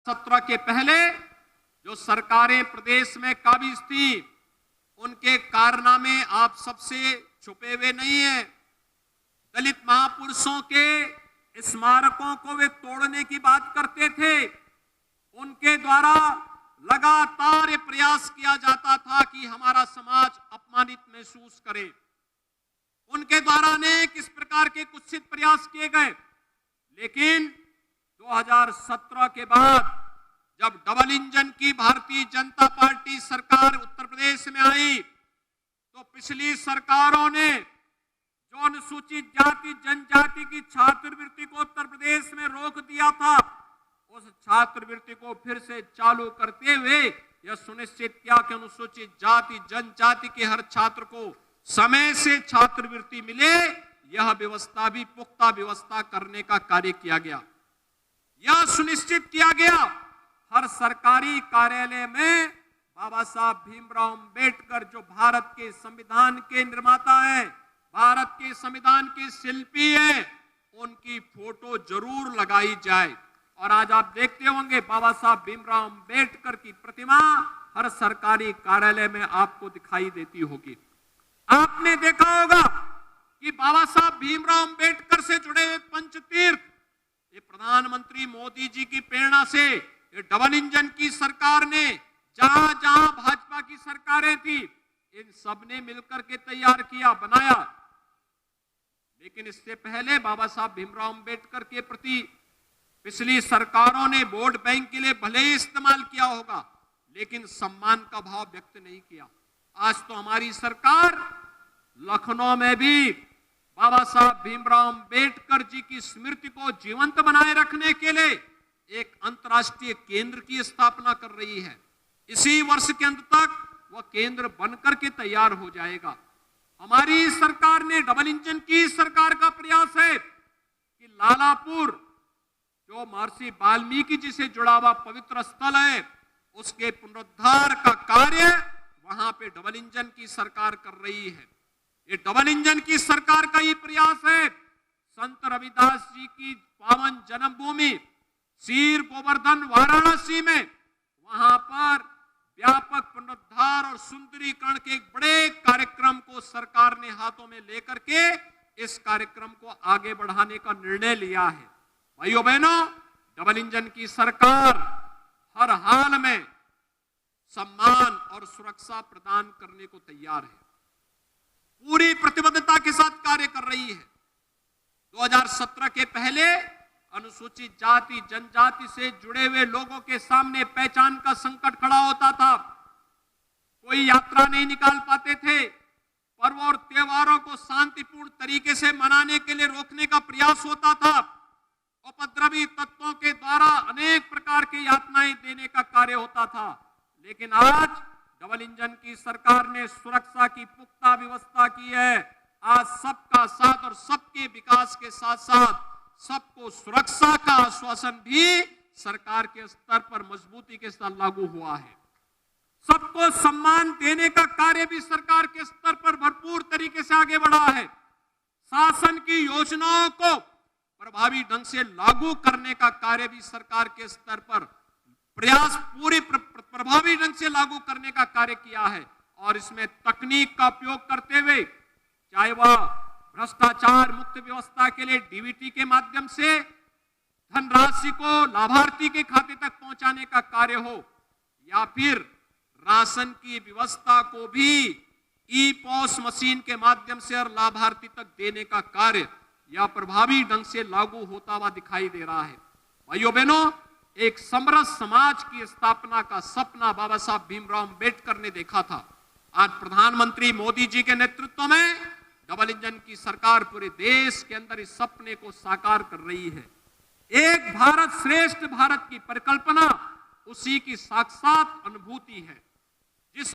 17 के पहले जो सरकारें प्रदेश में काबिज थी, उनके कारनामे आप सबसे छुपे हुए नहीं है। दलित महापुरुषों के स्मारकों को वे तोड़ने की बात करते थे। उनके द्वारा लगातार ये प्रयास किया जाता था कि हमारा समाज अपमानित महसूस करे। उनके द्वारा अनेक इस प्रकार के कुत्सित प्रयास किए गए, लेकिन 2017 के बाद जब डबल इंजन की भारतीय जनता पार्टी सरकार उत्तर प्रदेश में आई, तो पिछली सरकारों ने जो अनुसूचित जाति जनजाति की छात्रवृत्ति को उत्तर प्रदेश में रोक दिया था, उस छात्रवृत्ति को फिर से चालू करते हुए यह सुनिश्चित किया कि अनुसूचित जाति जनजाति के हर छात्र को समय से छात्रवृत्ति मिले। यह व्यवस्था भी पुख्ता व्यवस्था करने का कार्य किया गया। यह सुनिश्चित किया गया हर सरकारी कार्यालय में बाबा साहब भीमराव अंबेडकर, जो भारत के संविधान के निर्माता हैं, भारत के संविधान के शिल्पी हैं, उनकी फोटो जरूर लगाई जाए। और आज आप देखते होंगे बाबा साहब भीमराव अंबेडकर की प्रतिमा हर सरकारी कार्यालय में आपको दिखाई देती होगी। आपने देखा होगा कि बाबा साहब भीमराव अंबेडकर से जुड़े हुए पंचतीर्थ, ये प्रधानमंत्री मोदी जी की प्रेरणा से ये डबल इंजन की सरकार ने, जहां जहां भाजपा की सरकारें थी, इन सब ने मिलकर के तैयार किया, बनाया। लेकिन इससे पहले बाबा साहब भीमराव अंबेडकर के प्रति पिछली सरकारों ने वोट बैंक के लिए भले ही इस्तेमाल किया होगा, लेकिन सम्मान का भाव व्यक्त नहीं किया। आज तो हमारी सरकार लखनऊ में भी बाबा साहब भीमराव अंबेडकर जी की स्मृति को जीवंत बनाए रखने के लिए एक अंतर्राष्ट्रीय केंद्र की स्थापना कर रही है। इसी वर्ष के अंत तक वह केंद्र बनकर के तैयार हो जाएगा। हमारी सरकार ने, डबल इंजन की सरकार का प्रयास है कि लालापुर, जो महर्षि वाल्मीकि जी से जुड़ा हुआ पवित्र स्थल है, उसके पुनरुद्धार का कार्य वहां पे डबल इंजन की सरकार कर रही है। ये डबल इंजन की सरकार का ही प्रयास है संत रविदास जी की पावन जन्मभूमि सीर गोवर्धन वाराणसी में, वहां पर व्यापक पुनरुद्धार और सुंदरीकरण के एक बड़े कार्यक्रम को सरकार ने हाथों में लेकर के इस कार्यक्रम को आगे बढ़ाने का निर्णय लिया है। भाइयों बहनों, डबल इंजन की सरकार हर हाल में सम्मान और सुरक्षा प्रदान करने को तैयार है, पूरी प्रतिबद्धता के साथ कार्य कर रही है। 2017 के पहले अनुसूचित जाति जनजाति से जुड़े हुए लोगों के सामने पहचान का संकट खड़ा होता था। कोई यात्रा नहीं निकाल पाते थे। पर्व और त्योहारों को शांतिपूर्ण तरीके से मनाने के लिए रोकने का प्रयास होता था। उपद्रवी तत्वों के द्वारा अनेक प्रकार की यातनाएं देने का कार्य होता था। लेकिन आज डबल इंजन की सरकार ने सुरक्षा की पुख्ता व्यवस्था की है। आज सबका साथ और सबके विकास के साथ साथ सबको सुरक्षा का आश्वासन भी सरकार के स्तर पर मजबूती के साथ लागू हुआ है। सबको सम्मान देने का कार्य भी सरकार के स्तर पर भरपूर तरीके से आगे बढ़ा है। शासन की योजनाओं को प्रभावी ढंग से लागू करने का कार्य भी सरकार के स्तर पर प्रयास पूरी प्रभावी ढंग से लागू करने का कार्य किया है। और इसमें तकनीक का उपयोग करते हुए, चाहे वह भ्रष्टाचार मुक्त व्यवस्था के लिए डीबीटी के माध्यम से धनराशि को लाभार्थी के खाते तक पहुंचाने का कार्य हो, या फिर राशन की व्यवस्था को भी ई पॉस मशीन के माध्यम से और लाभार्थी तक देने का कार्य या प्रभावी ढंग से लागू होता हुआ दिखाई दे रहा है। भाइयों बहनों, एक समरस समाज की स्थापना का सपना बाबा साहब भीमराव अंबेडकर ने देखा था। आज प्रधानमंत्री मोदी जी के नेतृत्व में डबल इंजन की सरकार पूरे देश के अंदर इस सपने को साकार कर रही है। एक भारत श्रेष्ठ भारत की परिकल्पना उसी की साक्षात अनुभूति है।